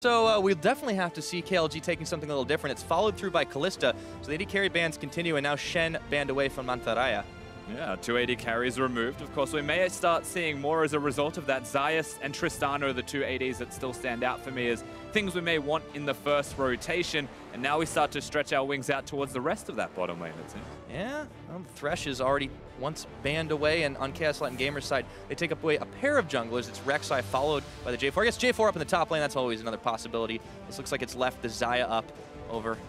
So we'll definitely have to see KLG taking something a little different. It's followed through by Callista, so the AD carry bans continue, and now Shen banned away from Mantarraya. Yeah, 2 AD carries removed. Of course, we may start seeing more as a result of that. Zayas and Tristana are the 2 ADs that still stand out for me as things we may want in the first rotation. And now we start to stretch our wings out towards the rest of that bottom lane, it seems. Yeah, well, Thresh is already once banned away, and on Chaos Latin Gamers' side, they take away a pair of junglers. It's Rek'Sai followed by the J4. I guess J4 up in the top lane, that's always another possibility. This looks like it's left the Xayah up over,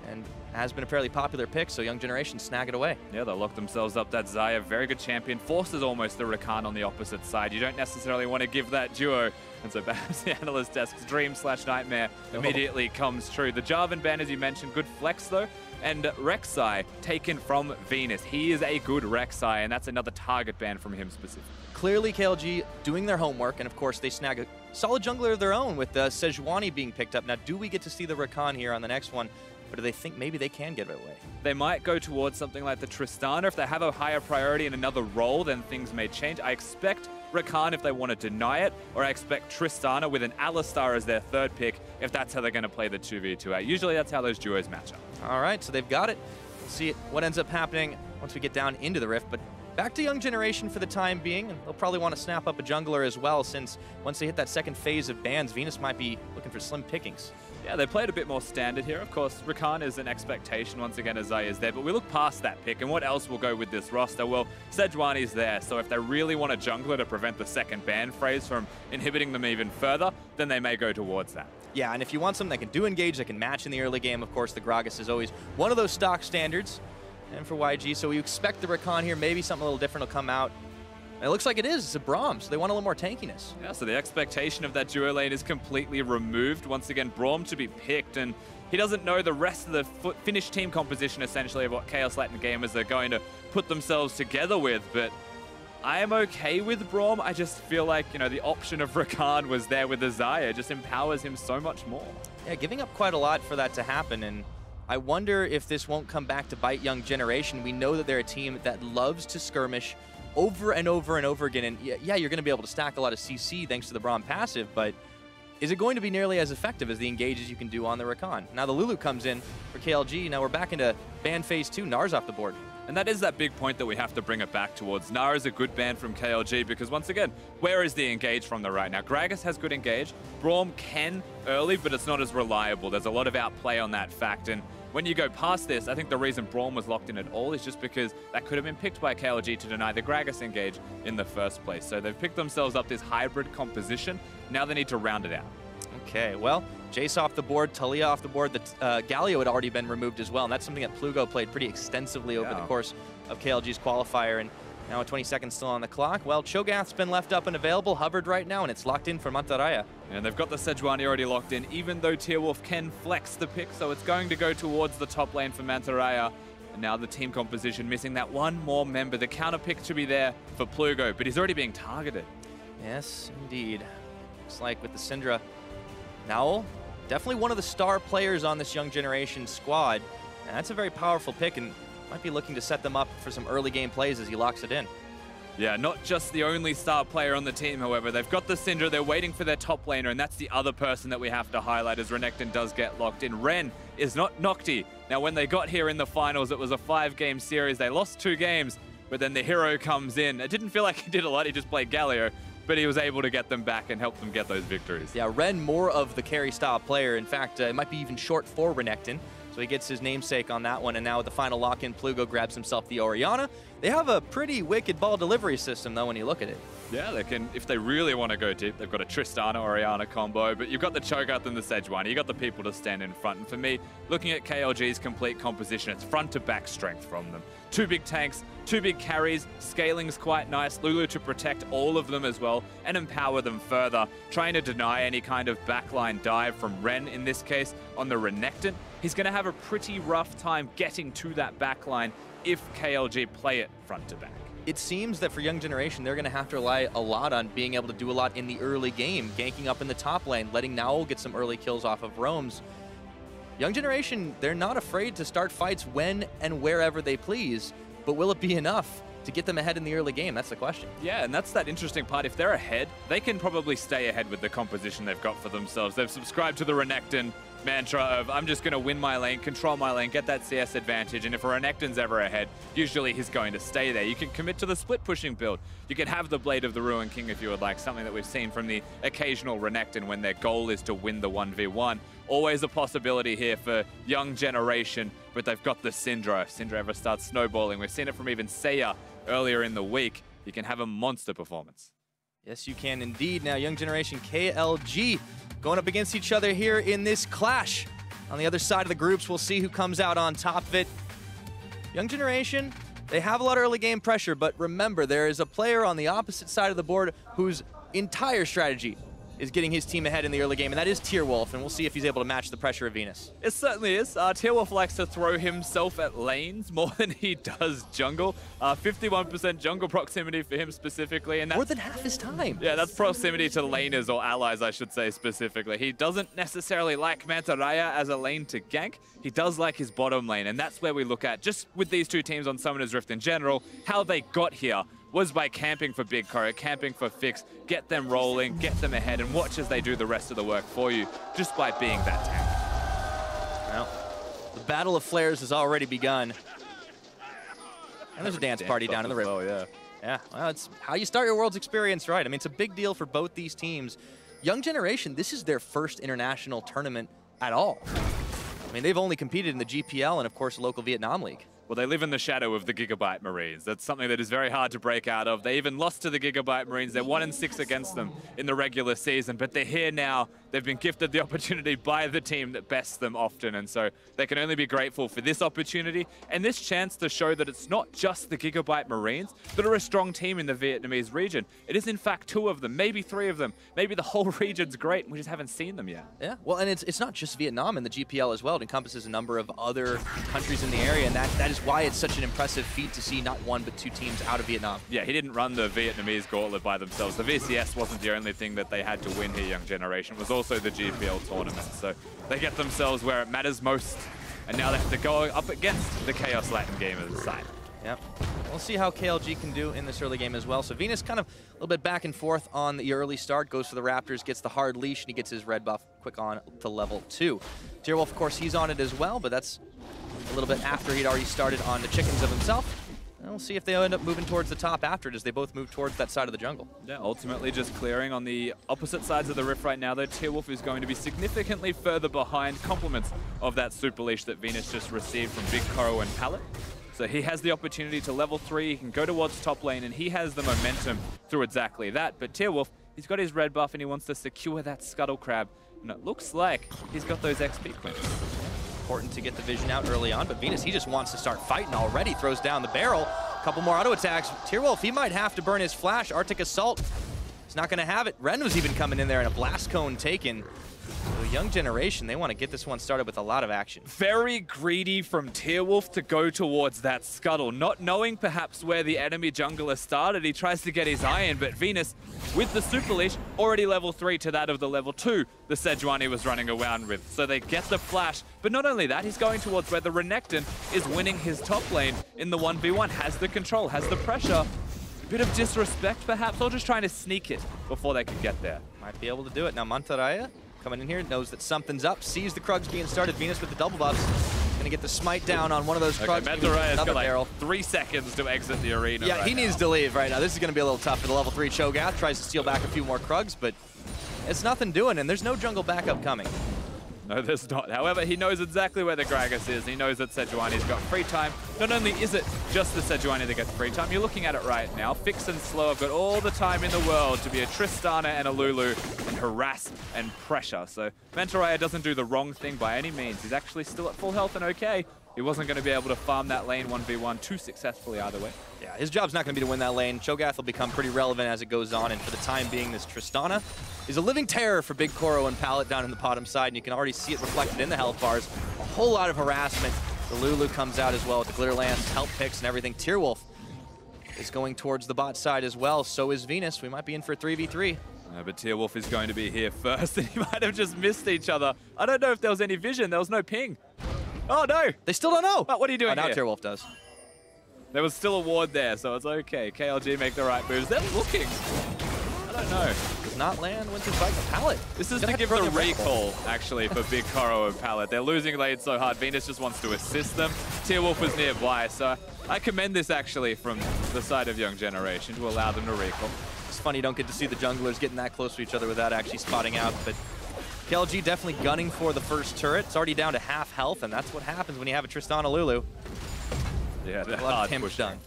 and has been a fairly popular pick, so Young Generation snag it away. Yeah, they'll lock themselves up. That Xayah, very good champion, forces almost the Rakan on the opposite side. You don't necessarily want to give that duo, and so perhaps the analyst desk's dream/nightmare immediately comes true. The Jarvan ban, as you mentioned, good flex though, and Rek'Sai taken from Venus. He is a good Rek'Sai, and that's another target ban from him specifically. Clearly KLG doing their homework, and of course they snag a solid jungler of their own with Sejuani being picked up. Now, do we get to see the Rakan here on the next one? Or do they think maybe they can get it away? They might go towards something like the Tristana. If they have a higher priority in another role, then things may change. I expect Rakan if they want to deny it, or I expect Tristana with an Alistar as their third pick if that's how they're going to play the 2v2. Usually that's how those duos match up. All right, so they've got it. We'll see what ends up happening once we get down into the Rift. But back to Young Generation for the time being, and they'll probably want to snap up a jungler as well, since once they hit that second phase of bans, Venus might be looking for slim pickings. Yeah, they played a bit more standard here. Of course, Rakan is an expectation once again as Xayah is there, but we look past that pick, and what else will go with this roster? Well, Sejuani's there, so if they really want a jungler to prevent the second ban phrase from inhibiting them even further, then they may go towards that. Yeah, and if you want something that can do engage, that can match in the early game, of course, the Gragas is always one of those stock standards. And for YG, so we expect the Rakan here, maybe something a little different will come out. And it looks like it is. It's a Braum, so they want a little more tankiness. Yeah, so the expectation of that duo lane is completely removed. Once again, Braum to be picked, and he doesn't know the rest of the finished team composition, essentially, of what Chaos Latin Gamers are going to put themselves together with. But I am okay with Braum. I just feel like, you know, the option of Rakan was there with the Xayah. It just empowers him so much more. Yeah, giving up quite a lot for that to happen, and I wonder if this won't come back to bite Young Generation. We know that they're a team that loves to skirmish over and over and over again. And yeah, you're going to be able to stack a lot of CC thanks to the Braum passive, but is it going to be nearly as effective as the engages you can do on the Rakan? Now the Lulu comes in for KLG. Now we're back into ban phase 2. Nar's off the board. And that is that big point that we have to bring it back towards. Gnar is a good ban from KLG because, once again, where is the engage from the right? Now, Gragas has good engage. Braum can early, but it's not as reliable. There's a lot of outplay on that fact. And when you go past this, I think the reason Braum was locked in at all is just because that could have been picked by KLG to deny the Gragas engage in the first place. So they've picked themselves up this hybrid composition. Now they need to round it out. Okay, well, Jace off the board, Talia off the board. The Galio had already been removed as well, and that's something that Plugo played pretty extensively over the course of KLG's qualifier. And now 20 seconds still on the clock. Well, Cho'Gath's been left up and available, hovered right now, and it's locked in for Mantarraya. And they've got the Sejuani already locked in, even though Tearwolf can flex the pick, so it's going to go towards the top lane for Mantarraya. And now the team composition missing that one more member. The counter pick to be there for Plugo, but he's already being targeted. Yes, indeed. Looks like with the Syndra, Nowell, definitely one of the star players on this Young Generation squad. And that's a very powerful pick, and might be looking to set them up for some early game plays as he locks it in. Yeah, not just the only star player on the team, however. They've got the Syndra, they're waiting for their top laner, and that's the other person that we have to highlight as Renekton does get locked in. Ren is not Nocti. Now, when they got here in the finals, it was a 5-game series. They lost 2 games, but then the hero comes in. It didn't feel like he did a lot, he just played Galio, but he was able to get them back and help them get those victories. Yeah, Ren more of the carry style player. In fact, it might be even short for Renekton. So he gets his namesake on that one, and now with the final lock-in, Plugo grabs himself the Orianna. They have a pretty wicked ball delivery system, though, when you look at it. Yeah, they can, if they really want to go deep, they've got a Tristana-Orianna combo, but you've got the Cho'Gath and the Sejuani. You've got the people to stand in front. And for me, looking at KLG's complete composition, it's front-to-back strength from them. 2 big tanks, 2 big carries, scaling's quite nice. Lulu to protect all of them as well and empower them further, trying to deny any kind of backline dive from Ren in this case on the Renekton. He's going to have a pretty rough time getting to that backline if KLG play it front to back. It seems that for Young Generation, they're going to have to rely a lot on being able to do a lot in the early game, ganking up in the top lane, letting Nowell get some early kills off of roams. Young Generation, they're not afraid to start fights when and wherever they please, but will it be enough? to get them ahead in the early game? That's the question. Yeah, and that's that interesting part. If they're ahead, they can probably stay ahead with the composition they've got for themselves. They've subscribed to the Renekton mantra of, I'm just going to win my lane, control my lane, get that CS advantage, and if a Renekton's ever ahead, usually he's going to stay there. You can commit to the split pushing build. You can have the Blade of the Ruin King if you would like, something that we've seen from the occasional Renekton when their goal is to win the 1v1. Always a possibility here for young generation, but they've got the Syndra. If Syndra ever starts snowballing, we've seen it from even Seiya earlier in the week. You can have a monster performance. Yes, you can indeed. Now, young generation KLG going up against each other here in this clash. On the other side of the groups, we'll see who comes out on top of it. Young generation, they have a lot of early game pressure, but remember, there is a player on the opposite side of the board whose entire strategy is getting his team ahead in the early game, and that is Tearwolf, and we'll see if he's able to match the pressure of Venus. It certainly is. Tearwolf likes to throw himself at lanes more than he does jungle. 51% jungle proximity for him specifically. And that's more than half his time. Yeah, that's proximity to laners or allies, I should say specifically. He doesn't necessarily like Manta Raya as a lane to gank. He does like his bottom lane, and that's where we look at, just with these two teams on Summoner's Rift in general, how they got here was by camping for Big Koro, camping for Fix, get them rolling, get them ahead, and watch as they do the rest of the work for you, just by being that tank. Well, the Battle of Flares has already begun. And there's a dance party down in the river. Oh, yeah. Yeah, well, it's how you start your Worlds experience, right? I mean, it's a big deal for both these teams. Young generation, this is their first international tournament at all. I mean, they've only competed in the GPL and, of course, local Vietnam League. Well, they live in the shadow of the Gigabyte Marines. That's something that is very hard to break out of. They even lost to the Gigabyte Marines. They're 1-6 against them in the regular season, but they're here now. They've been gifted the opportunity by the team that bests them often, and so they can only be grateful for this opportunity and this chance to show that it's not just the Gigabyte Marines that are a strong team in the Vietnamese region. It is, in fact, 2 of them, maybe 3 of them. Maybe the whole region's great, and we just haven't seen them yet. Yeah, well, and it's not just Vietnam in the GPL as well. It encompasses a number of other countries in the area, and that is why it's such an impressive feat to see not 1 but 2 teams out of Vietnam. Yeah, he didn't run the Vietnamese gauntlet by themselves. The VCS wasn't the only thing that they had to win here, young generation. It was also the GPL tournament. So they get themselves where it matters most, and now they have to go up against the Kaos Latin Gamers side. Yep. We'll see how KLG can do in this early game as well. So Venus kind of a little bit back and forth on the early start, goes for the Raptors, gets the hard leash, and he gets his red buff quick on to level 2. Tearwolf, of course, he's on it as well, but that's a little bit after he'd already started on the chickens of himself. And we'll see if they end up moving towards the top after it, as they both move towards that side of the jungle. Yeah, ultimately just clearing on the opposite sides of the rift right now, though. Tearwolf is going to be significantly further behind, compliments of that super leash that Venus just received from Big Koro and Pallet. So he has the opportunity to level 3, he can go towards top lane, and he has the momentum through exactly that. But Tearwolf, he's got his red buff and he wants to secure that Scuttle Crab, and it looks like he's got those XP coins. Important to get the vision out early on, but Venus, he just wants to start fighting already. Throws down the barrel. A couple more auto attacks. Tearwolf, he might have to burn his flash. Arctic Assault, he's not going to have it. Ren was even coming in there and a blast cone taken. So young generation, they want to get this one started with a lot of action. Very greedy from Tearwolf to go towards that Scuttle. Not knowing perhaps where the enemy jungler started, he tries to get his eye in, but Venus, with the super leash, already level 3 to that of the level 2 the Sejuani was running around with. So they get the flash, but not only that, he's going towards where the Renekton is winning his top lane in the 1v1, has the control, has the pressure. A bit of disrespect perhaps, or just trying to sneak it before they could get there. Might be able to do it. Now Manta Raya coming in here, knows that something's up, sees the Krugs being started. Venus with the double buffs. Gonna get the smite down on one of those Krugs. Manta Raya's got like barrel. 3 seconds to exit the arena. Yeah, he needs to leave right now. This is gonna be a little tough for the level 3 Cho'Gath. Tries to steal back a few more Krugs, but it's nothing doing, and there's no jungle backup coming. No, there's not. However, he knows exactly where the Gragas is. He knows that Sejuani's got free time. Not only is it just the Sejuani that gets free time, you're looking at it right now. Fix and Slow have got all the time in the world to be a Tristana and a Lulu and harass and pressure. So Manta Raya doesn't do the wrong thing by any means. He's actually still at full health and okay. He wasn't going to be able to farm that lane 1v1 too successfully either way. Yeah, his job's not going to be to win that lane. Cho'Gath will become pretty relevant as it goes on, and for the time being, this Tristana is a living terror for Big Koro and Pallet down in the bottom side, and you can already see it reflected in the health bars. A whole lot of harassment. The Lulu comes out as well with the Glitter Lance, health picks, and everything. Tearwolf is going towards the bot side as well. So is Venus. We might be in for a 3v3. But Tearwolf is going to be here first, and he might have just missed each other. I don't know if there was any vision. There was no ping. Oh, no. They still don't know. But what are you doing now here? Tearwolf does. There was still a ward there, so it's okay. KLG make the right moves. They're looking. I don't know. Does not land, went to fight the pallet. This is to give the recall, actually, for Big Koro and Pallet. They're losing lane so hard. Venus just wants to assist them. Tearwolf was nearby, so I commend this, actually, from the side of Young Generation to allow them to recall. It's funny you don't get to see the junglers getting that close to each other without actually spotting out, but KLG definitely gunning for the first turret. It's already down to half health, and that's what happens when you have a Tristana Lulu. Yeah, they're a lot hard of damage pushing. done.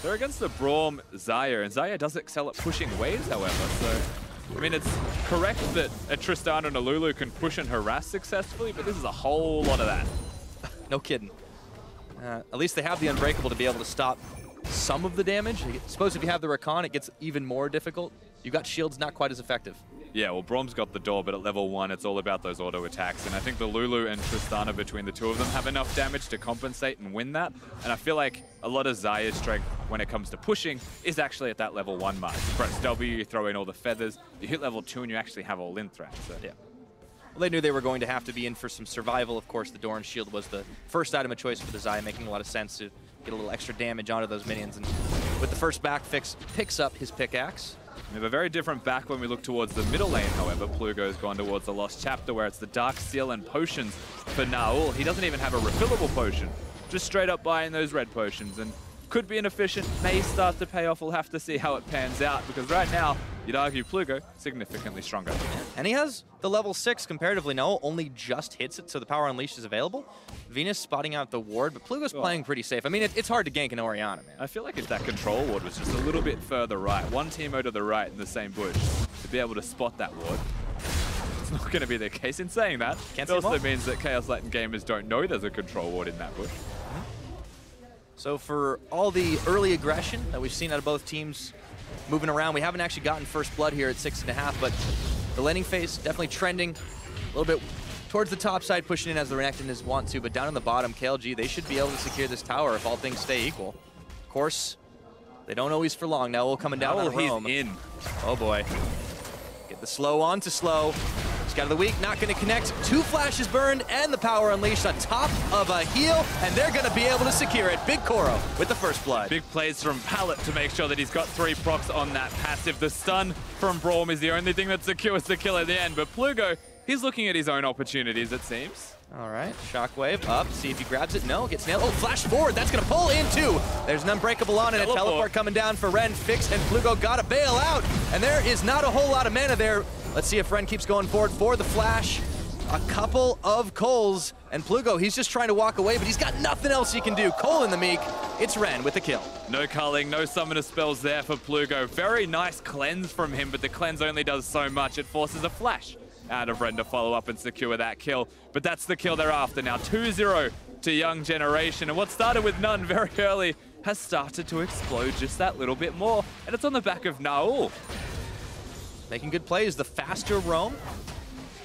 They're against the Braum Xayah, and Xayah does excel at pushing waves, however, so... I mean, it's correct that a Tristana and a Lulu can push and harass successfully, but this is a whole lot of that. No kidding. At least they have the Unbreakable to be able to stop some of the damage. I suppose if you have the Rakan, it gets even more difficult. You've got shields not quite as effective. Yeah, well, Braum's got the door, but at level 1, it's all about those auto attacks. And I think the Lulu and Tristana, between the two of them, have enough damage to compensate and win that. And I feel like a lot of Xayah's strength when it comes to pushing is actually at that level 1 mark. You press W, you throw in all the feathers, you hit level 2, and you actually have all in threat. So. Yeah. Well, they knew they were going to have to be in for some survival. Of course, the Doran Shield was the first item of choice for the Xayah, making a lot of sense to get a little extra damage onto those minions. And with the first back fix, picks up his pickaxe. We have a very different back when we look towards the middle lane, however. Plugo's gone towards the Lost Chapter, where it's the Dark Seal and potions for Naul. He doesn't even have a refillable potion. Just straight up buying those red potions, and could be inefficient, may start to pay off. We'll have to see how it pans out, because right now, you'd argue Plugo significantly stronger. And he has the level 6 comparatively. Naul only just hits it, so the Power Unleashed is available. Venus spotting out the ward, but Plugo's playing pretty safe. I mean, it's hard to gank an Orianna, man. I feel like if that control ward was just a little bit further right, one teamo to the right in the same bush, to be able to spot that ward, it's not going to be the case. In saying that, it also means that Chaos Latin gamers don't know there's a control ward in that bush. So for all the early aggression that we've seen out of both teams moving around, we haven't actually gotten first blood here at 6.5, but the laning phase definitely trending a little bit towards the top side, pushing in as the Renekton want to, but down on the bottom, KLG, they should be able to secure this tower if all things stay equal. Of course, they don't always for long. Now we'll coming down on Rome. He's in. Oh boy. Get the slow on to slow. Scout of the week, not going to connect. 2 flashes burned and the Power Unleashed on top of a heal, and they're going to be able to secure it. Big Koro with the first blood. Big plays from Pallet to make sure that he's got 3 procs on that passive. The stun from Braum is the only thing that secures the kill at the end, but Plugo, he's looking at his own opportunities, it seems. All right, Shockwave up, see if he grabs it. No, gets nailed. Oh, flash forward, that's gonna pull in too. There's an Unbreakable on and a teleport coming down for Ren. Fix and Plugo gotta bail out, and there is not a whole lot of mana there. Let's see if Ren keeps going forward for the flash. A couple of Coles, and Plugo, he's just trying to walk away, but he's got nothing else he can do. Cole in the meek, it's Ren with the kill. No culling, no summoner spells there for Plugo. Very nice cleanse from him, but the cleanse only does so much. It forces a flash out of Ren to follow up and secure that kill. But that's the kill they're after now. 2-0 to Young Generation. And what started with none very early has started to explode just that little bit more. And it's on the back of Naul. Making good plays, the faster roam.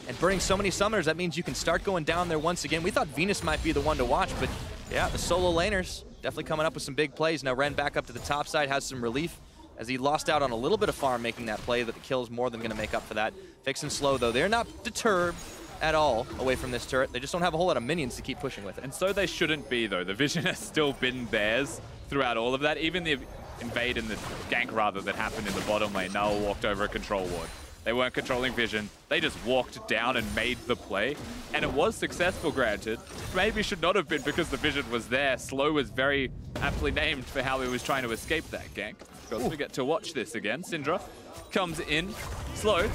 And burning so many summoners, that means you can start going down there once again. We thought Venus might be the one to watch, but yeah, the solo laners definitely coming up with some big plays. Now Ren back up to the top side, has some relief as he lost out on a little bit of farm making that play, but the kill's more than going to make up for that. Fix and slow, though. They're not deterred at all away from this turret. They just don't have a whole lot of minions to keep pushing with it. And so they shouldn't be, though. The vision has still been theirs throughout all of that. Even the invade and the gank, rather, that happened in the bottom lane, Null walked over a control ward. They weren't controlling vision. They just walked down and made the play. And it was successful, granted. Maybe should not have been because the vision was there. Slow was very aptly named for how he was trying to escape that gank. Because we get to watch this again. Syndra comes in. Slow.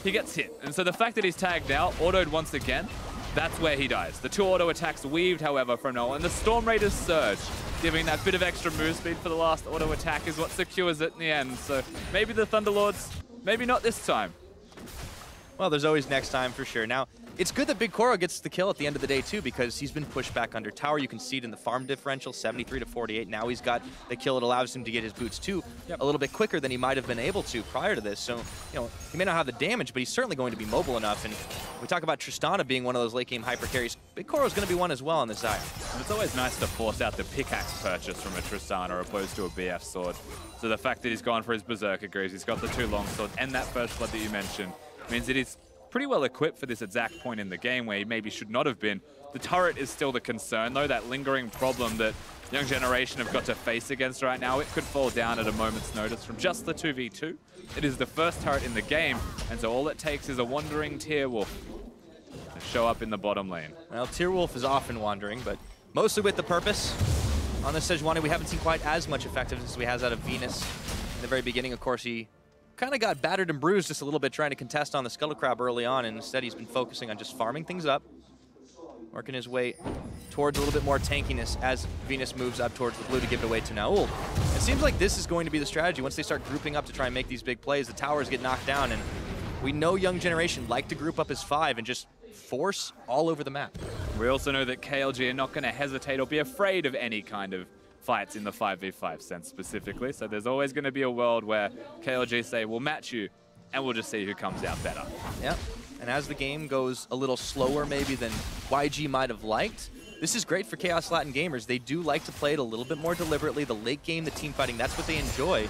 He gets hit. And so the fact that he's tagged out, autoed once again, that's where he dies. The 2 auto attacks weaved, however, from Null. And the Storm Raiders surge, giving that bit of extra move speed for the last auto attack is what secures it in the end. So maybe the Thunderlords, maybe not this time. Well, there's always next time for sure. Now, it's good that Big Koro gets the kill at the end of the day, too, because he's been pushed back under tower. You can see it in the farm differential, 73 to 48. Now he's got the kill. It allows him to get his boots, too, a little bit quicker than he might have been able to prior to this. So, you know, he may not have the damage, but he's certainly going to be mobile enough. And we talk about Tristana being one of those late game hyper carries. Big Koro's going to be one as well on this Xayah. And it's always nice to force out the pickaxe purchase from a Tristana opposed to a BF sword. So the fact that he's gone for his Berserker Greaves, he's got the 2 long swords and that first blood that you mentioned, means that he's pretty well equipped for this exact point in the game where he maybe should not have been. The turret is still the concern, though, that lingering problem that Young Generation have got to face against right now. It could fall down at a moment's notice from just the 2v2. It is the first turret in the game, and so all it takes is a wandering Tearwolf to show up in the bottom lane. Well, Tearwolf is often wandering, but mostly with the purpose. On this Sejuani, we haven't seen quite as much effectiveness as we has out of Venus. In the very beginning, of course, he kind of got battered and bruised just a little bit trying to contest on the Scuttle Crab early on, and instead he's been focusing on just farming things up, working his way towards a little bit more tankiness as Venus moves up towards the blue to give it away to Naul. It seems like this is going to be the strategy. Once they start grouping up to try and make these big plays, the towers get knocked down, and we know Young Generation like to group up as 5 and just force all over the map. We also know that KLG are not going to hesitate or be afraid of any kind of fights in the 5v5 sense specifically, so there's always going to be a world where KLG say, we'll match you, and we'll just see who comes out better. Yeah, and as the game goes a little slower maybe than YG might have liked, this is great for Chaos Latin gamers. They do like to play it a little bit more deliberately. The late game, the team fighting, that's what they enjoy.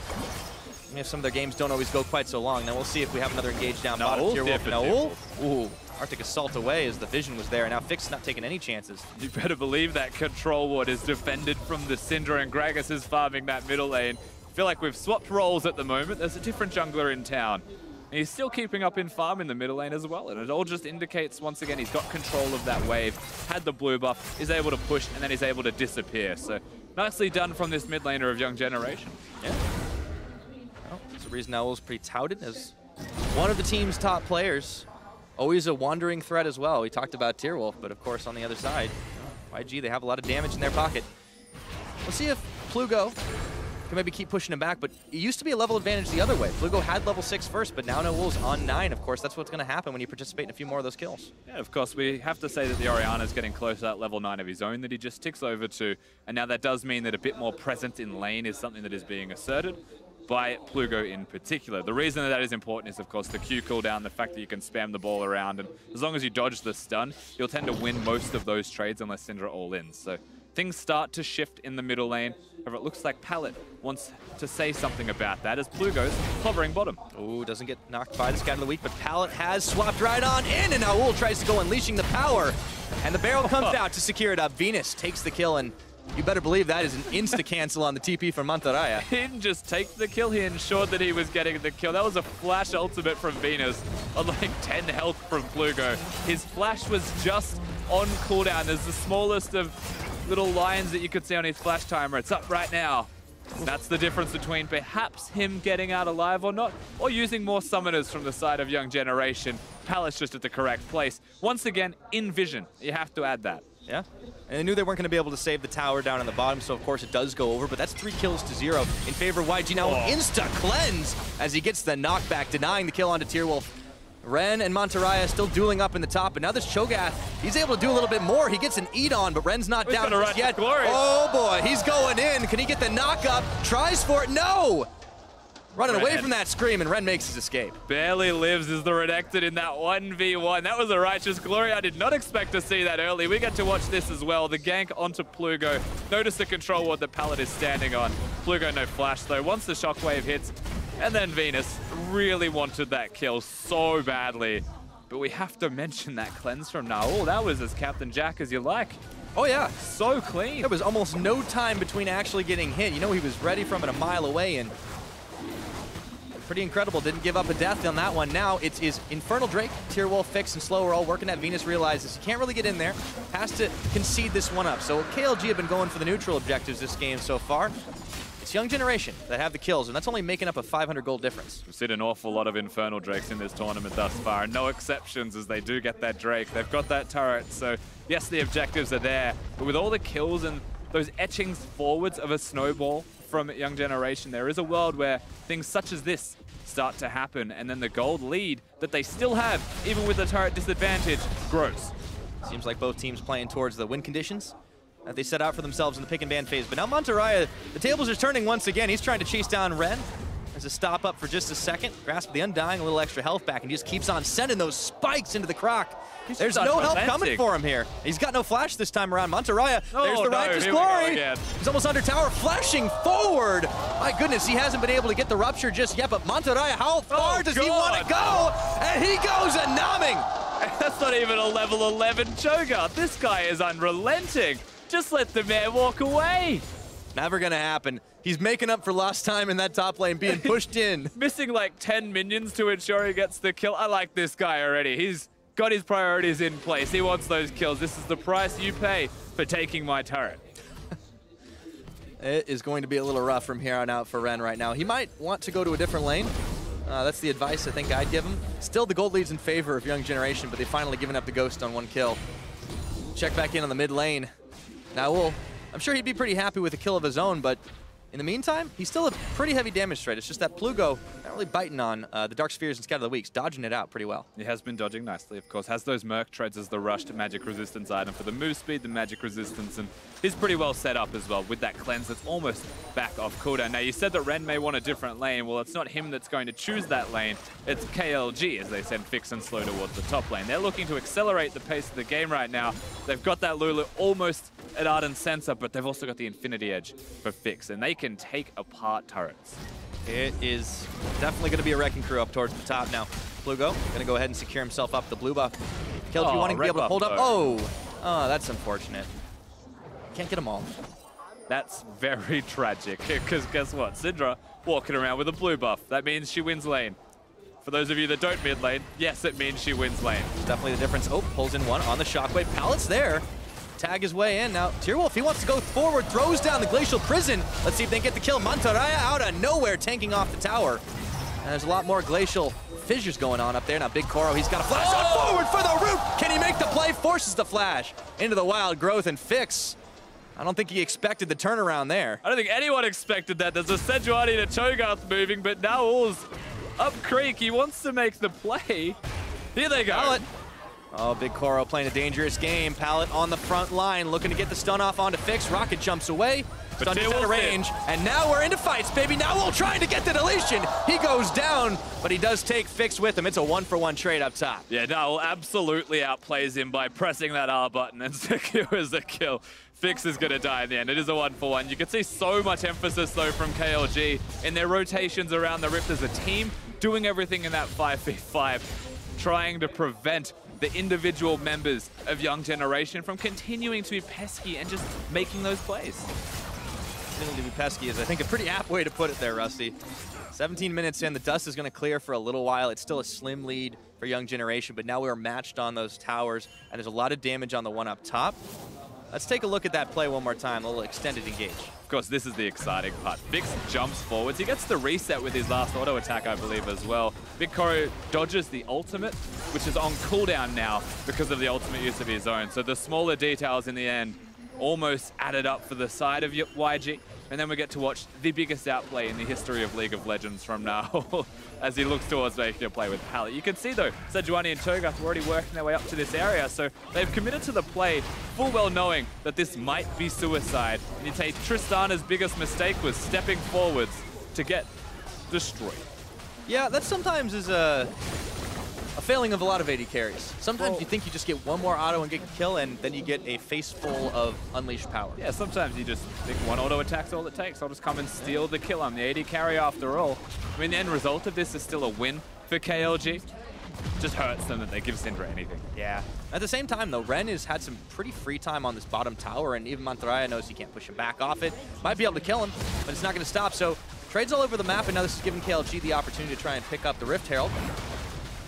Even if some of their games don't always go quite so long. Now we'll see if we have another engage down bottom. Naul. Ooh, Arctic Assault away as the vision was there. Now Fix not taking any chances. You better believe that control ward is defended from the Syndra, and Gragas is farming that middle lane. I feel like we've swapped roles at the moment. There's a different jungler in town. And he's still keeping up in farm in the middle lane as well. And it all just indicates, once again, he's got control of that wave, had the blue buff, is able to push, and then he's able to disappear. So nicely done from this mid laner of Young Generation. Yeah. Well, that's the reason Naul's pretty touted as one of the team's top players. Always a wandering threat as well. We talked about Tearwolf, but of course on the other side, YG, they have a lot of damage in their pocket. We'll see if Plugo can maybe keep pushing him back, but it used to be a level advantage the other way. Plugo had level 6 first, but now Naul's on 9. Of course, that's what's going to happen when you participate in a few more of those kills. Yeah, of course, we have to say that the Orianna's getting close to that level 9 of his own that he just ticks over to, and now that does mean that a bit more presence in lane is something that is being asserted by Plugo in particular. The reason that is important is, of course, the Q cooldown, the fact that you can spam the ball around, and as long as you dodge the stun, you'll tend to win most of those trades unless Syndra all in. So things start to shift in the middle lane. However, it looks like Pallet wants to say something about that as Plugo's hovering bottom. Ooh, doesn't get knocked by the Scat of the Week, but Pallet has swapped right on in, and Naul tries to go unleashing the power, and the barrel comes out to secure it up. Venus takes the kill, and you better believe that is an insta-cancel on the TP from Mantarraya. He didn't just take the kill, he ensured that he was getting the kill. That was a flash ultimate from Venus on like 10 health from Plugo. His flash was just on cooldown. There's the smallest of little lines that you could see on his flash timer. It's up right now. That's the difference between perhaps him getting out alive or not, or using more summoners from the side of Young Generation. Pallet's just at the correct place. Once again, in vision. You have to add that. Yeah, and they knew they weren't going to be able to save the tower down on the bottom, so of course it does go over, but that's 3 kills to 0 in favor of YG. Now insta-cleanse as he gets the knockback, denying the kill onto Tearwolf. Ren and Mantarraya still dueling up in the top, but now this Cho'Gath, he's able to do a little bit more. He gets an eat on, but Ren's not down just yet. Oh boy, he's going in. Can he get the knock up? Tries for it, no! Running away from that scream, and Ren makes his escape. Barely lives as the Redacted in that 1v1. That was a righteous glory. I did not expect to see that early. We get to watch this as well. The gank onto Plugo. Notice the control ward that Pallet is standing on. Plugo no flash though. Once the shockwave hits, and then Venus really wanted that kill so badly. But we have to mention that cleanse from Naul. That was as Captain Jack as you like. Oh yeah. So clean. There was almost no time between actually getting hit. You know he was ready from it a mile away, and pretty incredible. Didn't give up a death on that one. Now it's Infernal Drake, Tearwolf, Fix, and Slow are all working at. Venus realizes he can't really get in there. Has to concede this one up. So KLG have been going for the neutral objectives this game so far. It's Young Generation that have the kills, and that's only making up a 500 gold difference. We've seen an awful lot of Infernal Drakes in this tournament thus far, and no exceptions as they do get that Drake. They've got that turret, so yes, the objectives are there, but with all the kills and those etchings forwards of a snowball from Young Generation, there is a world where things such as this start to happen, and then the gold lead that they still have, even with the turret disadvantage, grows. Seems like both teams playing towards the win conditions that they set out for themselves in the pick and ban phase. But now Mantarraya, the tables are turning once again. He's trying to chase down Ren. to stop up for just a second, grasp the Undying, a little extra health back, and he just keeps on sending those spikes into the Croc. There's no help coming for him here. He's got no flash this time around. Monteraya, there's the righteous glory. He's almost under tower, flashing forward. My goodness, he hasn't been able to get the rupture just yet, but Monteraya, how far does he want to go? And he goes a numbing. That's not even a level 11 Cho'Gath. This guy is unrelenting. Just let the man walk away. Never gonna happen. He's making up for lost time in that top lane, being pushed in. Missing like 10 minions to ensure he gets the kill. I like this guy already. He's got his priorities in place. He wants those kills. This is the price you pay for taking my turret. It is going to be a little rough from here on out for Ren right now. He might want to go to a different lane. That's the advice I think I'd give him. Still, the gold lead's in favor of Young Generation, but they've finally given up the Ghost on 1 kill. Check back in on the mid lane. Now, I'm sure he'd be pretty happy with a kill of his own, but in the meantime, he's still a pretty heavy damage threat. It's just that Plugo not really biting on the Dark Spheres and Scatter the Weaks, dodging it out pretty well. He has been dodging nicely, of course. Has those Merc Treads as the rushed magic resistance item for the move speed, the magic resistance, and he's pretty well set up as well with that cleanse that's almost back off cooldown. Now, you said that Ren may want a different lane. Well, it's not him that's going to choose that lane. It's KLG as they send Fix and Slow towards the top lane. They're looking to accelerate the pace of the game right now. They've got that Lulu almost at Ardent Sensor, but they've also got the Infinity Edge for Fix, and they can take apart turrets. It is definitely going to be a wrecking crew up towards the top now. Plugo going to go ahead and secure himself up the blue buff. KLG wanting to be able to hold up. Oh, that's unfortunate. Can't get them all. That's very tragic, because guess what? Syndra walking around with a blue buff. That means she wins lane. For those of you that don't mid lane, yes, it means she wins lane. It's definitely the difference. Oh, pulls in one on the shockwave. Pallet's there. Tag his way in. Now, Tyrwolf, he wants to go forward, throws down the Glacial Prison. Let's see if they can get the kill. Monteraya out of nowhere, tanking off the tower. And there's a lot more Glacial fissures going on up there. Now, Big Koro, he's got a flash on forward for the root. Can he make the play? Forces the flash into the wild growth and Fix. I don't think he expected the turnaround there. I don't think anyone expected that. There's a Sejuani to Cho'Gath moving, but now all's up creek. He wants to make the play. Here they go. Pallet. Oh, Big Koro playing a dangerous game. Pallet on the front line, looking to get the stun off onto Fix. Rocket jumps away. Stun is out of range. And now we're into fights, baby. Now we'll trying to get the deletion. He goes down, but he does take Fix with him. It's a 1-for-1 trade up top. Yeah, Nowell absolutely outplays him by pressing that R button and secures the kill. Fix is going to die in the end. It is a 1-for-1. You can see so much emphasis, though, from KLG in their rotations around the Rift as a team, doing everything in that 5v5, trying to prevent the individual members of Young Generation from continuing to be pesky and just making those plays. Continuing to be pesky is, I think, a pretty apt way to put it there, Rusty. 17 minutes in, the dust is going to clear for a little while. It's still a slim lead for Young Generation, but now we're matched on those towers, and there's a lot of damage on the one up top. Let's take a look at that play one more time, a little extended engage. Of course, this is the exciting part. Fix jumps forwards. He gets the reset with his last auto attack, I believe, as well. Big Koro dodges the ultimate, which is on cooldown now because of the ultimate use of his own. So the smaller details in the end almost added up for the side of YG. And then we get to watch the biggest outplay in the history of League of Legends from now as he looks towards making a play with Pallet. You can see, though, Sejuani and Cho'Gath are already working their way up to this area, so they've committed to the play, full well knowing that this might be suicide. And you take Tristana's biggest mistake was stepping forwards to get destroyed. Yeah, that sometimes is a failing of a lot of AD carries. Sometimes you think you just get one more auto and get a kill, and then you get a face full of unleashed power. Yeah, sometimes you just think one auto attack's all it takes. I'll just come and steal the kill. I'm the AD carry after all. I mean, the end result of this is still a win for KLG. Just hurts them that they give Syndra anything. Yeah. At the same time, though, Ren has had some pretty free time on this bottom tower, and even Monteraya knows he can't push him back off it. Might be able to kill him, but it's not going to stop. So trades all over the map, and now this is giving KLG the opportunity to try and pick up the Rift Herald.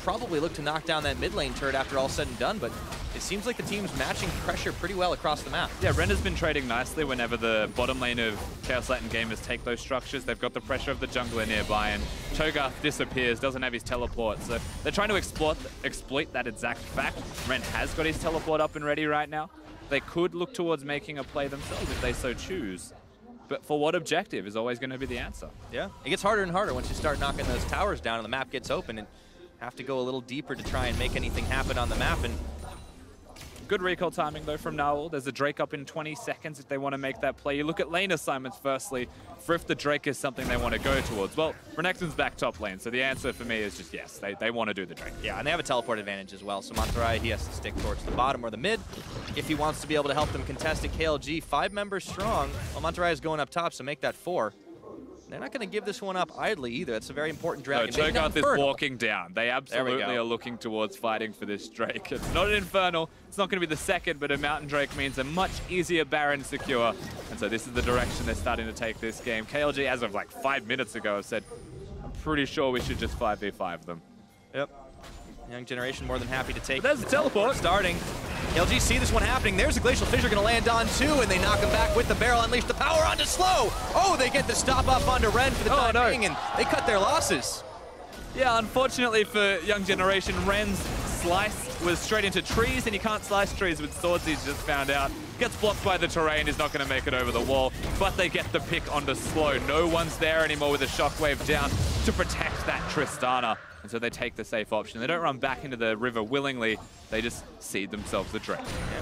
Probably look to knock down that mid lane turret after all said and done, but it seems like the team's matching pressure pretty well across the map. Yeah, Ren has been trading nicely whenever the bottom lane of Chaos Latin gamers take those structures. They've got the pressure of the jungler nearby, and Cho'Gath disappears, doesn't have his teleport. So they're trying to exploit that exact fact. Ren has got his teleport up and ready right now. They could look towards making a play themselves if they so choose. But for what objective is always going to be the answer. Yeah, it gets harder and harder once you start knocking those towers down and the map gets open, and have to go a little deeper to try and make anything happen on the map. And Good recall timing, though, from Naul. There's a Drake up in 20 seconds if they want to make that play. You look at lane assignments, firstly, for if the Drake is something they want to go towards. Well, Renekton's back top lane, so the answer for me is just yes, they want to do the Drake. Yeah, and they have a teleport advantage as well, so Monterrey, he has to stick towards the bottom or the mid if he wants to be able to help them contest it. KLG, 5 members strong. Well, Monterrey is going up top, so make that 4. They're not going to give this one up idly either. It's a very important dragon. No, Cho'Gath is walking down. They absolutely are looking towards fighting for this Drake. It's not an Infernal. It's not going to be the second, but a Mountain Drake means a much easier Baron secure. And so this is the direction they're starting to take this game. KLG, as of like 5 minutes ago, have said, I'm pretty sure we should just 5v5 them. Yep. Young Generation more than happy to take. There's the teleport. Starting. KLG see this one happening. There's a Glacial Fissure going to land on 2, and they knock him back with the barrel. Unleash the power onto Slow. Oh, they get the stop up onto Ren for the time being, and they cut their losses. Yeah, unfortunately for Young Generation, Ren's slice was straight into trees, and you can't slice trees with swords, he's just found out. Gets blocked by the terrain, is not going to make it over the wall, but they get the pick onto Slow. No one's there anymore with a shockwave down to protect that Tristana. And so they take the safe option. They don't run back into the river willingly. They just seed themselves the Drake. Yeah.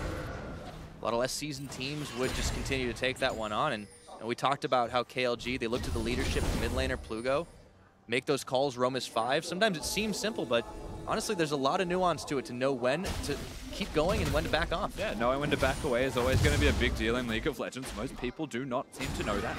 A lot of less seasoned teams would just continue to take that one on. And we talked about how KLG, they looked at the leadership of mid laner Plugo, make those calls roam as 5. Sometimes it seems simple, but honestly, there's a lot of nuance to it to know when to keep going and when to back off. Yeah, knowing when to back away is always going to be a big deal in League of Legends. Most people do not seem to know that.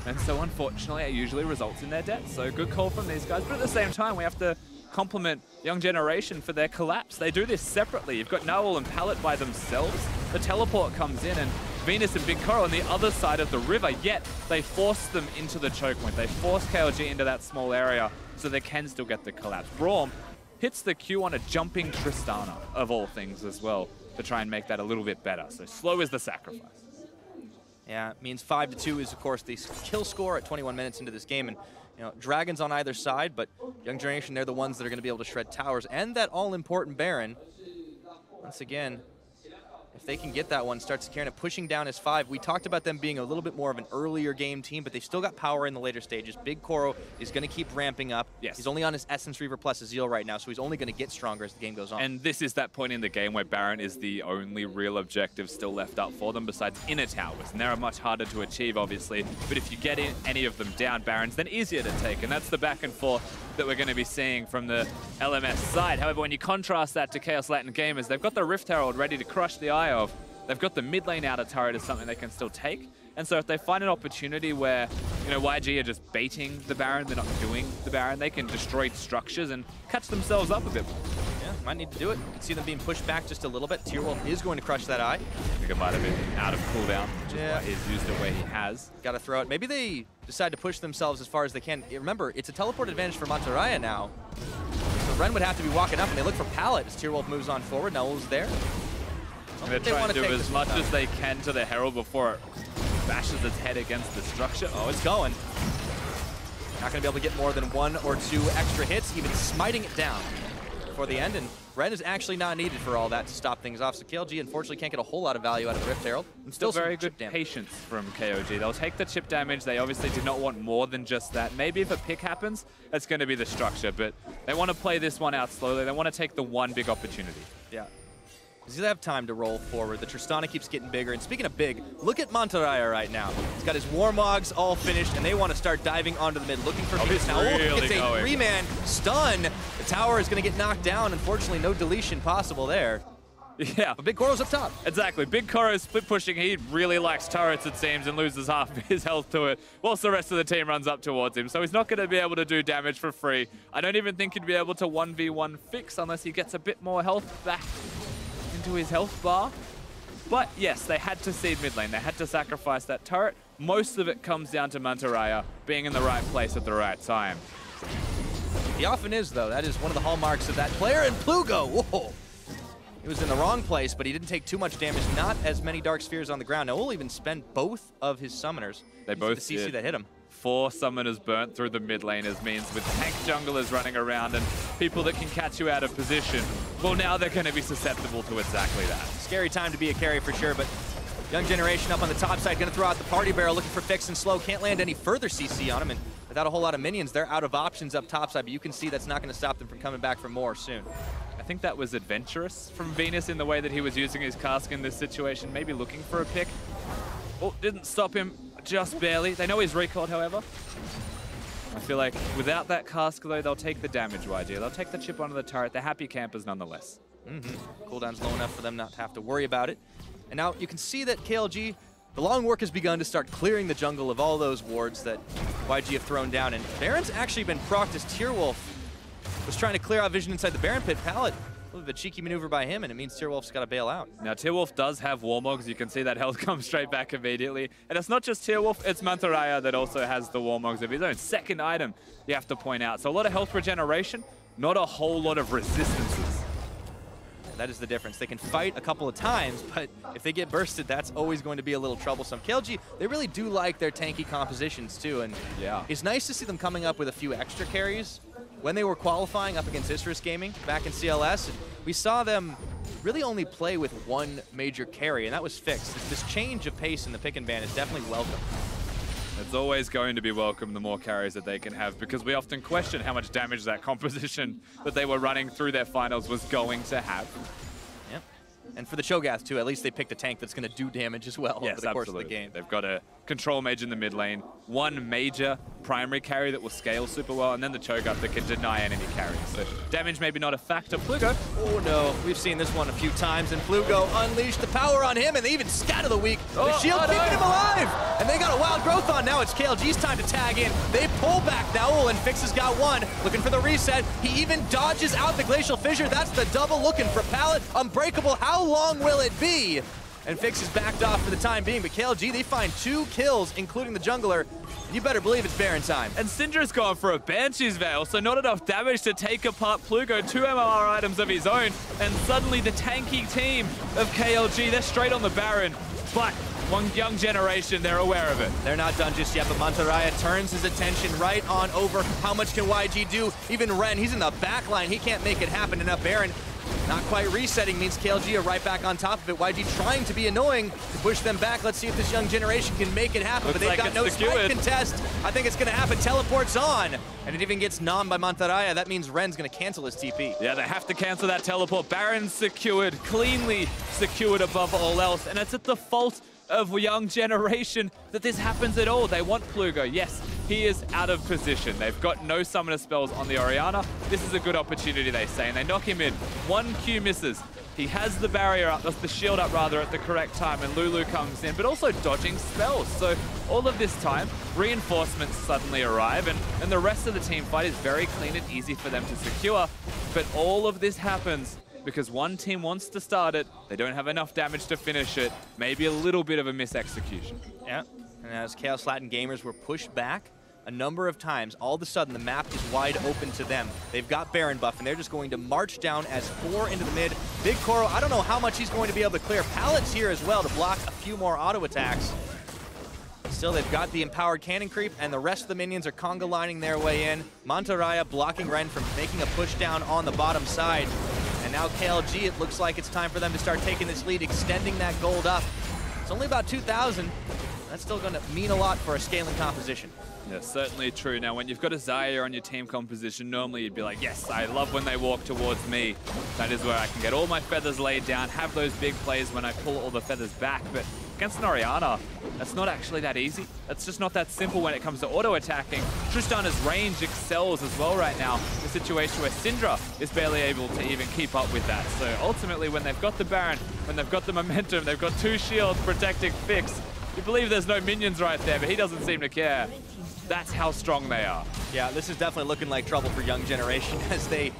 And so unfortunately, it usually results in their death. So good call from these guys. But at the same time, we have to compliment Young Generation for their collapse. They do this separately. You've got Naul and Pallet by themselves. The teleport comes in, and Venus and Big Coral on the other side of the river, yet they force them into the choke point. They force KLG into that small area so they can still get the collapse. Braum hits the Q on a jumping Tristana, of all things, as well, to try and make that a little bit better. So Slow is the sacrifice. Yeah, it means 5-2 is, of course, the kill score at 21 minutes into this game. And you know, dragons on either side, but Young Generation, they're the ones that are going to be able to shred towers and that all-important Baron. Once again, if they can get that one, start securing it, pushing down as 5. We talked about them being a little bit more of an earlier game team, but they've still got power in the later stages. Big Koro is going to keep ramping up. Yes. He's only on his Essence Reaver plus Azeel right now, so he's only going to get stronger as the game goes on. And this is that point in the game where Baron is the only real objective still left up for them besides inner towers. And they're much harder to achieve, obviously. But if you get any of them down, Baron's then easier to take. And that's the back and forth that we're going to be seeing from the LMS side. However, when you contrast that to Chaos Latin Gamers, they've got the Rift Herald ready to crush the Eye of. They've got the mid lane outer turret as something they can still take. And so if they find an opportunity where, you know, YG are just baiting the Baron, they're not doing the Baron, they can destroy structures and catch themselves up a bit more. Yeah, might need to do it. You can see them being pushed back just a little bit. Tyrwolf is going to crush that Eye. I think it might have been out of cooldown, which is why he's used it where he has. Got to throw it. Maybe they decide to push themselves as far as they can. Remember, it's a teleport advantage for Monterrey now. So Ren would have to be walking up, and they look for Pallet as Tyrwolf moves on forward. Naul's there. They're trying to do as much as they can to the Herald before it bashes its head against the structure. Oh, it's going. Not going to be able to get more than 1 or 2 extra hits, even smiting it down before the end. And Ren is actually not needed for all that to stop things off. So KLG unfortunately can't get a whole lot of value out of the Rift Herald. And still very good patience from KOG. They'll take the chip damage. They obviously did not want more than just that. Maybe if a pick happens, that's going to be the structure. But they want to play this one out slowly. They want to take the one big opportunity. Yeah. Because they have time to roll forward. The Tristana keeps getting bigger. And speaking of big, look at Monterrey right now. He's got his Warmogs all finished, and they want to start diving onto the mid, looking for Venus. Now, it's a 3-man stun. The tower is going to get knocked down. Unfortunately, no deletion possible there. Yeah. But Big Koro's up top. Exactly. Big Koro is split pushing. He really likes turrets, it seems, and loses half of his health to it, whilst the rest of the team runs up towards him. So he's not going to be able to do damage for free. I don't even think he'd be able to 1v1 fix unless he gets a bit more health back into his health bar. But yes, they had to seed mid lane. They had to sacrifice that turret. Most of it comes down to Monterrey being in the right place at the right time. He often is, though. That is one of the hallmarks of that player. And Plugo, whoa! He was in the wrong place, but he didn't take too much damage. Not as many Dark Spheres on the ground. Now, we'll even spend both of his summoners. They both the CC that hit him. 4 summoners burnt through the mid laners means with tank junglers running around and people that can catch you out of position, well, now they're going to be susceptible to exactly that. Scary time to be a carry for sure, but Young Generation up on the top side, gonna throw out the party barrel, looking for Fix and Slow. Can't land any further CC on him, and without a whole lot of minions, they're out of options up top side, but you can see that's not gonna stop them from coming back for more soon. I think that was adventurous from Venus in the way that he was using his cask in this situation, maybe looking for a pick. Oh, didn't stop him, just barely. They know he's recalled, however. I feel like without that cask, though, they'll take the damage, YG. They'll take the chip onto the turret. They're happy campers nonetheless. Cooldown's low enough for them not to have to worry about it. And now you can see that KLG, the long work has begun to start clearing the jungle of all those wards that YG have thrown down. And Baron's actually been procced as Tearwolf was trying to clear out vision inside the Baron pit. Pallet, a little bit of a cheeky maneuver by him, and it means Tearwolf's got to bail out. Now, Tearwolf does have Warmogs. You can see that health come straight back immediately. And it's not just Tearwolf, it's Mantaraya that also has the Warmogs of his own. Second item, you have to point out. So a lot of health regeneration, not a whole lot of resistances. That is the difference. They can fight a couple of times, but if they get bursted, that's always going to be a little troublesome. KLG, they really do like their tanky compositions too, and yeah, it's nice to see them coming up with a few extra carries. When they were qualifying up against Isurus Gaming back in CLS, we saw them really only play with one major carry, and that was Fixed. This change of pace in the pick and ban is definitely welcome. It's always going to be welcome the more carries that they can have, because we often question how much damage that composition that they were running through their finals was going to have. Yep. And for the Cho'Gath too, at least they picked a tank that's going to do damage as well over the course of the game. They've got a control mage in the mid lane, one major primary carry that will scale super well, and then the Cho'Gath that can deny enemy carries. So damage maybe not a factor. Plugo. Oh no, we've seen this one a few times, and Plugo unleashed the power on him, and they even scatter the weak. The shield keeping him alive, and they got a wild growth on now. It's KLG's time to tag in. They pull back now, and Fix has got one, looking for the reset. He even dodges out the Glacial Fissure. That's the double looking for Pallet. Unbreakable, how long will it be? And Fix is backed off for the time being, but KLG, they find 2 kills, including the jungler. You better believe it's Baron time. And Syndra's gone for a Banshee's Veil, so not enough damage to take apart Plugo. 2 MMR items of his own, and suddenly the tanky team of KLG, they're straight on the Baron. But one Young Generation, they're aware of it. They're not done just yet, but Mantaraya turns his attention right on over. How much can YG do? Even Ren, he's in the back line. He can't make it happen. Enough Baron. Not quite resetting means KLG are right back on top of it. YG trying to be annoying to push them back. Let's see if this Young Generation can make it happen. Looks but they've like got no spike contest. I think it's going to happen. Teleports on. And it even gets nommed by Mantaraya. That means Ren's going to cancel his TP. Yeah, they have to cancel that teleport. Baron's secured, cleanly secured above all else. And it's at the fault of Young Generation that this happens at all. They want Plugo. Yes, he is out of position. They've got no summoner spells on the Orianna. This is a good opportunity, they say, and they knock him in. 1 Q misses. He has the barrier up, the shield up rather, at the correct time, and Lulu comes in, but also dodging spells. So all of this time, reinforcements suddenly arrive, and the rest of the team fight is very clean and easy for them to secure. But all of this happens because one team wants to start it, they don't have enough damage to finish it, maybe a little bit of a misexecution. Yeah, and as Chaos Latin gamers were pushed back a number of times, all of a sudden the map is wide open to them. They've got Baron buff, and they're just going to march down as 4 into the mid. Big Koro, I don't know how much he's going to be able to clear. Pallet's here as well to block a few more auto attacks. Still, they've got the empowered cannon creep, and the rest of the minions are conga lining their way in. Mantaraya blocking Ren from making a push down on the bottom side. And now KLG, it looks like it's time for them to start taking this lead, extending that gold up. It's only about 2,000. That's still going to mean a lot for a scaling composition. Yeah, certainly true. Now, when you've got a Xayah on your team composition, normally you'd be like, yes, I love when they walk towards me. That is where I can get all my feathers laid down, have those big plays when I pull all the feathers back. But against an Orianna, that's not actually that easy. That's just not that simple when it comes to auto-attacking. Tristana's range excels as well right now. The situation where Syndra is barely able to even keep up with that. So ultimately, when they've got the Baron, when they've got the momentum, they've got 2 shields protecting Fix. You believe there's no minions right there, but he doesn't seem to care. That's how strong they are. Yeah, this is definitely looking like trouble for Young Generation as they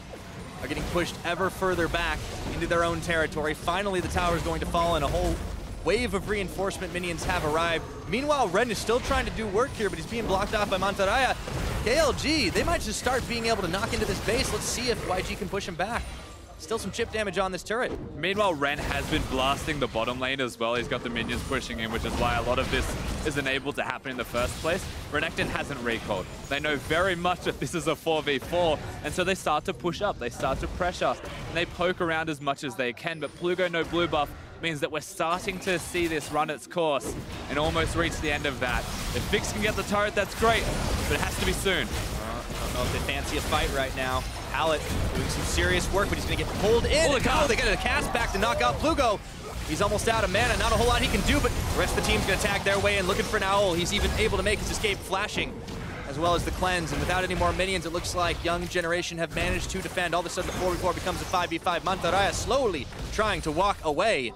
are getting pushed ever further back into their own territory. Finally, the tower is going to fall, and a whole wave of reinforcement minions have arrived. Meanwhile, Ren is still trying to do work here, but he's being blocked off by Mantaraya. KLG, they might just start being able to knock into this base. Let's see if YG can push him back. Still some chip damage on this turret. Meanwhile, Ren has been blasting the bottom lane as well. He's got the minions pushing in, which is why a lot of this isn't able to happen in the first place. Renekton hasn't recalled. They know very much that this is a 4v4, and so they start to push up. They start to pressure, and they poke around as much as they can, but Plugo, no blue buff, means that we're starting to see this run its course and almost reach the end of that. If Vix can get the turret, that's great, but it has to be soon. I don't know if they fancy a fight right now. Pallet doing some serious work, but he's going to get pulled in. Oh, they get a cast back to knock out Plugo. He's almost out of mana. Not a whole lot he can do, but the rest of the team's going to attack their way and looking for an owl. He's even able to make his escape flashing, as well as the cleanse. And without any more minions, it looks like Young Generation have managed to defend. All of a sudden, the 4v4 becomes a 5v5. Mantarraya slowly trying to walk away.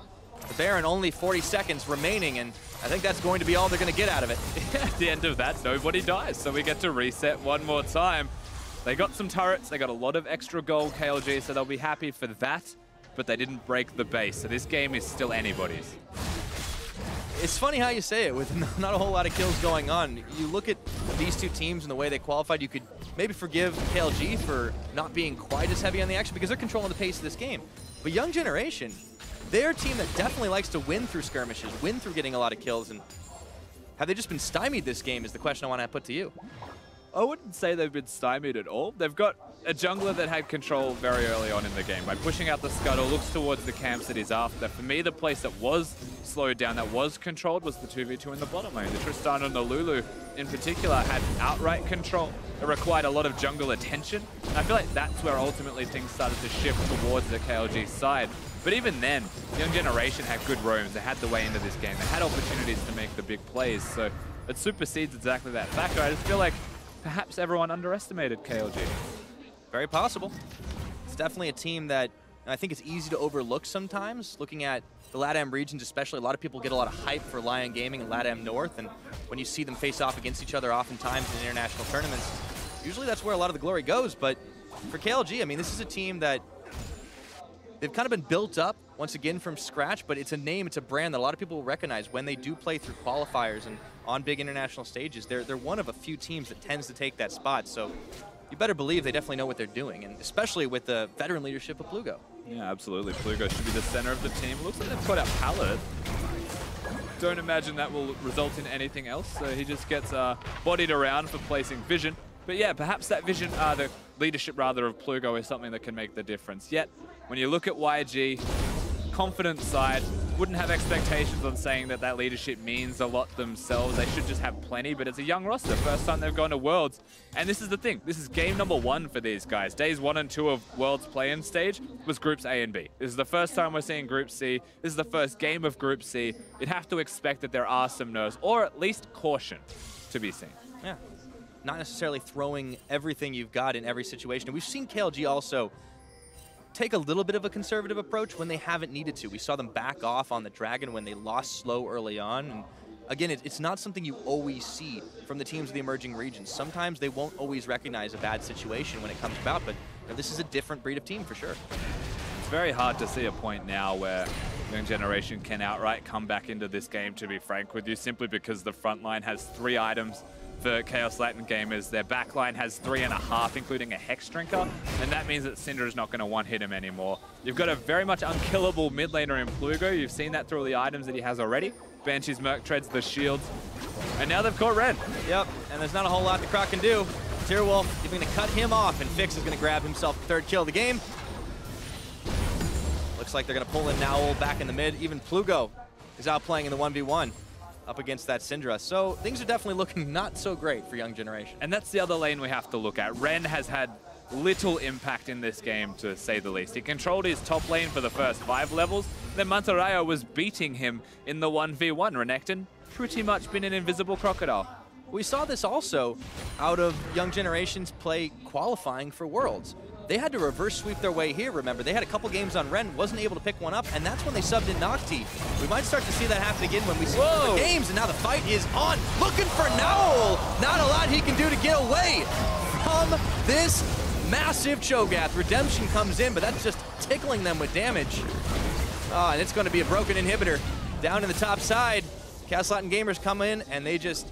The Baron only 40 seconds remaining, and I think that's going to be all they're going to get out of it. At the end of that, nobody dies, so we get to reset one more time. They got some turrets, they got a lot of extra gold KLG, so they'll be happy for that, but they didn't break the base, so this game is still anybody's. It's funny how you say it, with not a whole lot of kills going on. You look at these two teams and the way they qualified, you could maybe forgive KLG for not being quite as heavy on the action because they're controlling the pace of this game. But Young Generation, they're a team that definitely likes to win through skirmishes, win through getting a lot of kills, and have they just been stymied this game is the question I want to put to you. I wouldn't say they've been stymied at all. They've got a jungler that had control very early on in the game. By pushing out the scuttle, looks towards the camps that he's after. For me, the place that was slowed down, that was controlled, was the 2v2 in the bottom lane. The Tristan and the Lulu, in particular, had outright control. It required a lot of jungle attention. And I feel like that's where ultimately things started to shift towards the KLG side. But even then, Young Generation had good roams. They had the way into this game. They had opportunities to make the big plays. So it supersedes exactly that factor. I just feel like perhaps everyone underestimated KLG. Very possible. It's definitely a team that I think it's easy to overlook sometimes. Looking at the LATAM regions especially, a lot of people get a lot of hype for Lion Gaming and LATAM North, and when you see them face off against each other oftentimes in international tournaments, usually that's where a lot of the glory goes. But for KLG, I mean, this is a team that they've kind of been built up once again from scratch, but it's a name, it's a brand that a lot of people will recognize when they do play through qualifiers and on big international stages. They're one of a few teams that tends to take that spot, so you better believe they definitely know what they're doing, and especially with the veteran leadership of Plugo. Yeah, absolutely. Plugo should be the center of the team. Looks like they've put out Pallet. Don't imagine that will result in anything else, so he just gets bodied around for placing vision. But yeah, perhaps that vision, the leadership rather of Plugo is something that can make the difference. Yet, when you look at YG, confident side, wouldn't have expectations on saying that that leadership means a lot themselves. They should just have plenty, but it's a young roster. First time they've gone to Worlds. And this is the thing. This is game number 1 for these guys. Days 1 and 2 of Worlds play-in stage was Groups A and B. This is the first time we're seeing Group C. This is the first game of Group C. You'd have to expect that there are some nerves, or at least caution to be seen. Yeah. Not necessarily throwing everything you've got in every situation. And we've seen KLG also take a little bit of a conservative approach when they haven't needed to. We saw them back off on the Dragon when they lost slow early on. And again, it's not something you always see from the teams of the emerging regions. Sometimes they won't always recognize a bad situation when it comes about, but you know, this is a different breed of team for sure. It's very hard to see a point now where Young Generation can outright come back into this game, to be frank with you, simply because the front line has 3 items. For Chaos Latin gamers, their backline has 3.5, including a Hex Drinker, and that means that Syndra is not going to one-hit him anymore. You've got a very much unkillable mid laner in Plugo. You've seen that through all the items that he has already. Banshee's Merc Treads, the shields, and now they've caught Ren. Yep, and there's not a whole lot the Croc can do. Tyrwolf is going to cut him off, and Fix is going to grab himself the 3rd kill of the game. Looks like they're going to pull in Nowl back in the mid. Even Plugo is out playing in the 1v1. Up against that Syndra. So things are definitely looking not so great for Young Generation. And that's the other lane we have to look at. Ren has had little impact in this game, to say the least. He controlled his top lane for the first 5 levels, then Mantarraya was beating him in the 1v1. Renekton pretty much been an invisible crocodile. We saw this also out of Young Generation's play qualifying for Worlds. They had to reverse sweep their way here, remember. They had a couple games on Ren, wasn't able to pick one up, and that's when they subbed in Nocti. We might start to see that happen again when we see the games, and now the fight is on. Looking for Nowl! Not a lot he can do to get away from this massive Cho'Gath. Redemption comes in, but that's just tickling them with damage. And it's going to be a broken inhibitor down in the top side. Chaos Latin gamers come in, and they just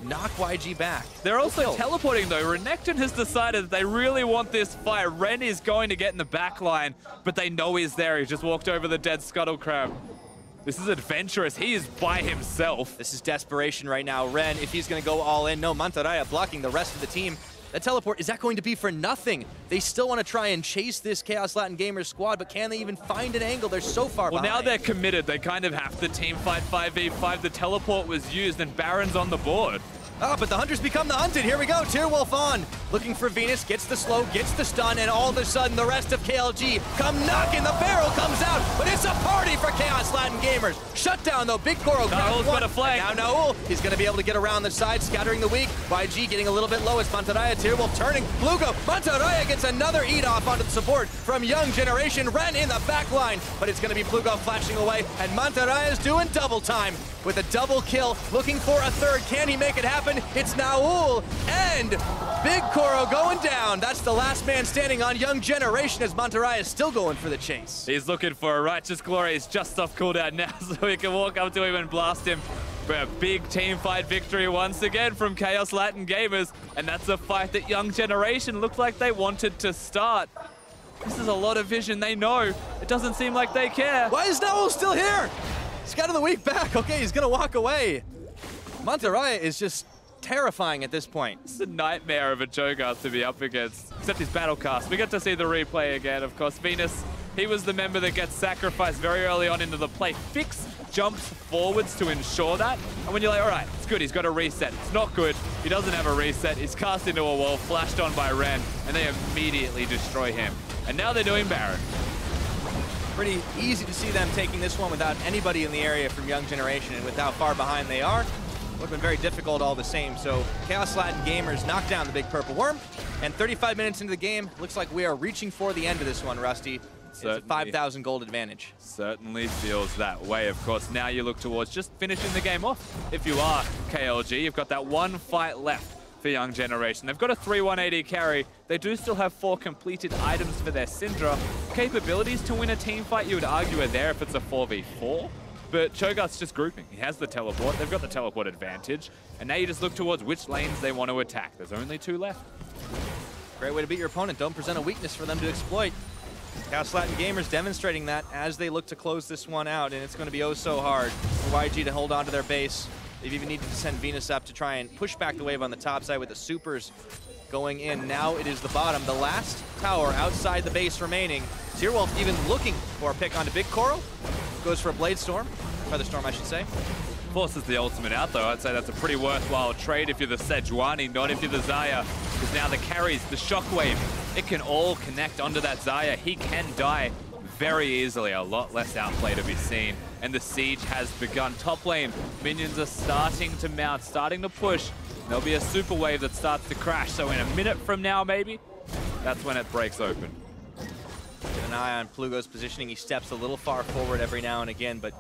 knock YG back. They're also teleporting though. Renekton has decided that they really want this fight. Ren is going to get in the back line, but they know he's there. He just walked over the dead Scuttle Crab. This is adventurous. He is by himself. This is desperation right now. Ren, if he's going to go all in, no, Mantarraya blocking the rest of the team. That teleport, is that going to be for nothing? They still want to try and chase this Chaos Latin Gamers squad, but can they even find an angle? They're so far behind. Well, now they're committed. They kind of have to team fight 5v5. The teleport was used, and Baron's on the board. Oh, but the hunters become the hunted. Here we go. Tearwolf on. Looking for Venus, gets the slow, gets the stun, and all of a sudden the rest of KLG come knocking. The barrel comes out, but it's a party for Chaos Latin Gamers. Shut down though. Big Koro got a flag. Now Naul, he's going to be able to get around the side, scattering the weak. YG getting a little bit low as Mantaraya. Tearwolf turning. Plugo. Mantaraya gets another eat off onto the support from Young Generation. Ren in the back line, but it's going to be Plugo flashing away, and Mantaraya's doing double time with a double kill, looking for a third. Can he make it happen? It's Naul and Big Koro going down. That's the last man standing on Young Generation as Mantaraya is still going for the chase. He's looking for a righteous glory. He's just off cooldown now, so he can walk up to him and blast him. For a big team fight victory once again from Chaos Latin Gamers, and that's a fight that Young Generation looked like they wanted to start. This is a lot of vision. They know. It doesn't seem like they care. Why is Naul still here? Scatter the weak back. Okay, he's gonna walk away. Mantaraya is just terrifying at this point. It's a nightmare of a Cho'Gath to be up against, except his battle cast. We get to see the replay again, of course. Venus, he was the member that gets sacrificed very early on into the play. Fix jumps forwards to ensure that, and when you're like, all right, it's good, he's got a reset. It's not good, he doesn't have a reset. He's cast into a wall, flashed on by Ren, and they immediately destroy him. And now they're doing Baron. Pretty easy to see them taking this one without anybody in the area from Young Generation, and with how far behind they are, would have been very difficult all the same. So Chaos Latin Gamers knock down the big purple worm, and 35 minutes into the game, looks like we are reaching for the end of this one, Rusty. It's a 5,000 gold advantage. Certainly feels that way, of course. Now you look towards just finishing the game off. If you are KLG, you've got that one fight left for Young Generation. They've got a 3-1 AD carry. They do still have 4 completed items for their Syndra. Capabilities to win a team fight, you would argue, are there if it's a 4v4. But Cho'Gath's just grouping. He has the teleport. They've got the teleport advantage. And now you just look towards which lanes they want to attack. There's only 2 left. Great way to beat your opponent. Don't present a weakness for them to exploit. Chaos Latin Gamers demonstrating that as they look to close this one out, and it's going to be oh so hard for YG to hold on to their base. They've even needed to send Venus up to try and push back the wave on the top side with the supers going in. Now it is the bottom, the last tower outside the base remaining. Tearwolf even looking for a pick onto Big Koro. Goes for a Blade Storm, Feather Storm I should say. Forces the ultimate out though. I'd say that's a pretty worthwhile trade if you're the Sejuani, not if you're the Xayah. Because now the carries, the shockwave, it can all connect onto that Xayah. He can die very easily, a lot less outplay to be seen. And the siege has begun. Top lane, minions are starting to mount, starting to push. There'll be a super wave that starts to crash. So in a minute from now maybe, that's when it breaks open. Get an eye on Plugo's positioning. He steps a little far forward every now and again, but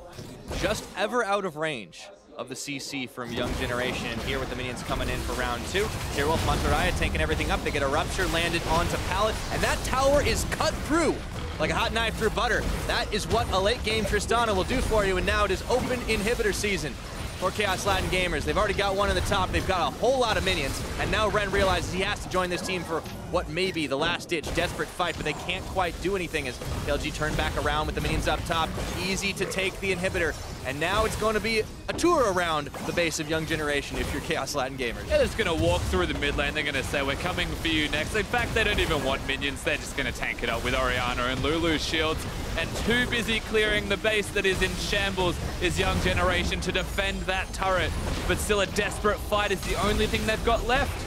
just ever out of range of the CC from Young Generation. And here with the minions coming in for round 2. Tearwolf, Mantaraya taking everything up. They get a rupture landed onto Pallet, and that tower is cut through like a hot knife through butter. That is what a late game Tristana will do for you, and now it is open inhibitor season for Chaos Latin Gamers. They've already got one in the top. They've got a whole lot of minions, and now Ren realizes he has to join this team for what may be the last-ditch desperate fight, but they can't quite do anything as KLG turn back around with the minions up top. Easy to take the inhibitor, and now it's going to be a tour around the base of Young Generation if you're Chaos Latin Gamers. Yeah, they're just going to walk through the mid lane. They're going to say, we're coming for you next. In fact, they don't even want minions. They're just going to tank it up with Orianna and Lulu's shields. And too busy clearing the base that is in shambles is Young Generation to defend that turret. But still a desperate fight is the only thing they've got left.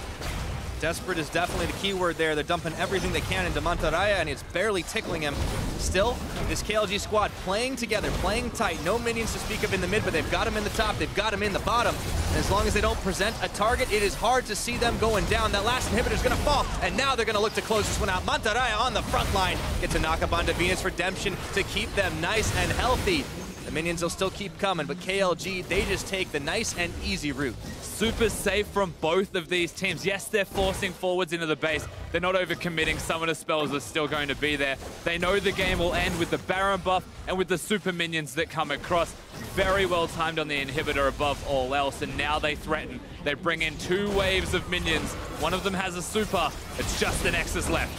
Desperate is definitely the key word there. They're dumping everything they can into Mantaraya, and it's barely tickling him. Still, this KLG squad playing together, playing tight. No minions to speak of in the mid, but they've got him in the top, they've got him in the bottom. And as long as they don't present a target, it is hard to see them going down. That last inhibitor is going to fall, and now they're going to look to close this one out. Mantaraya on the front line. Gets a knock up onto Venus Redemption to keep them nice and healthy. The minions will still keep coming, but KLG, they just take the nice and easy route. Super safe from both of these teams. Yes, they're forcing forwards into the base. They're not overcommitting. Summoner spells are still going to be there. They know the game will end with the Baron buff and with the super minions that come across. Very well timed on the inhibitor above all else, and now they threaten. They bring in 2 waves of minions. One of them has a super. It's just the nexus left.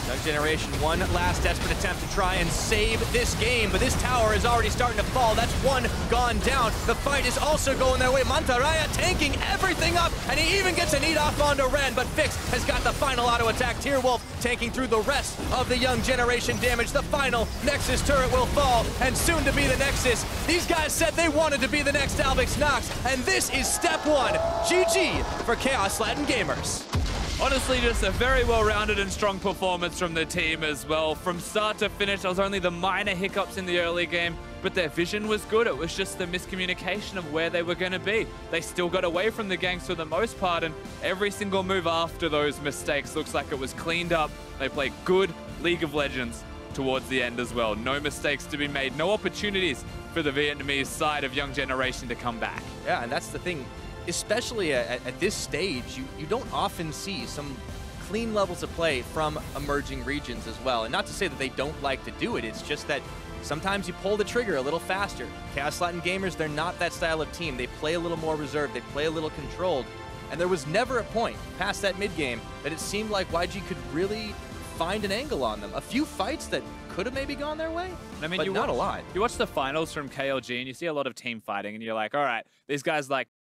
Young Generation, one last desperate attempt to try and save this game, but this tower is already starting to fall. That's one gone down. The fight is also going their way. Mantarraya tanking everything up, and he even gets a need off onto Ren, but Fix has got the final auto attack. Tearwolf tanking through the rest of the Young Generation damage. The final Nexus turret will fall, and soon to be the Nexus. These guys said they wanted to be the next Albix Nox, and this is step one. GG for Chaos Latin Gamers. Honestly, just a very well-rounded and strong performance from the team as well. From start to finish, there was only the minor hiccups in the early game, but their vision was good. It was just the miscommunication of where they were going to be. They still got away from the gangs for the most part, and every single move after those mistakes looks like it was cleaned up. They played good League of Legends towards the end as well. No mistakes to be made, no opportunities for the Vietnamese side of Young Generation to come back. Yeah, and that's the thing. Especially at this stage, you don't often see some clean levels of play from emerging regions as well. And not to say that they don't like to do it, it's just that sometimes you pull the trigger a little faster. Chaos Latin Gamers, they're not that style of team. They play a little more reserved, they play a little controlled. And there was never a point past that mid game that it seemed like YG could really find an angle on them. A few fights that could have maybe gone their way, I mean, but not a lot. You watch the finals from KLG and you see a lot of team fighting and you're like, all right, these guys like